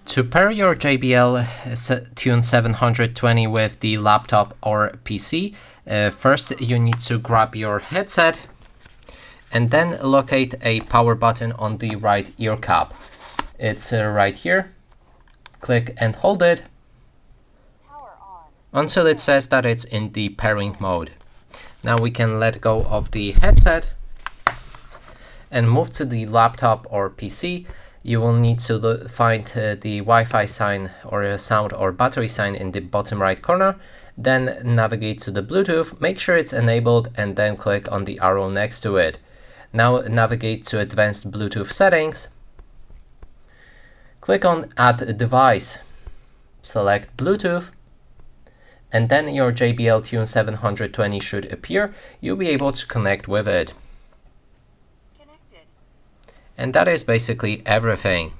To pair your JBL Tune 720 with the laptop or PC, first you need to grab your headset and then locate a power button on the right ear cap. It's right here. Click and hold it until it says that it's in the pairing mode. Now we can let go of the headset and move to the laptop or PC. You will need to find the Wi-Fi sign or a sound or battery sign in the bottom right corner. Then navigate to the Bluetooth, make sure it's enabled, and then click on the arrow next to it. Now navigate to Advanced Bluetooth Settings. Click on Add Device. Select Bluetooth. And then your JBL Tune 720 should appear. You'll be able to connect with it. And that is basically everything.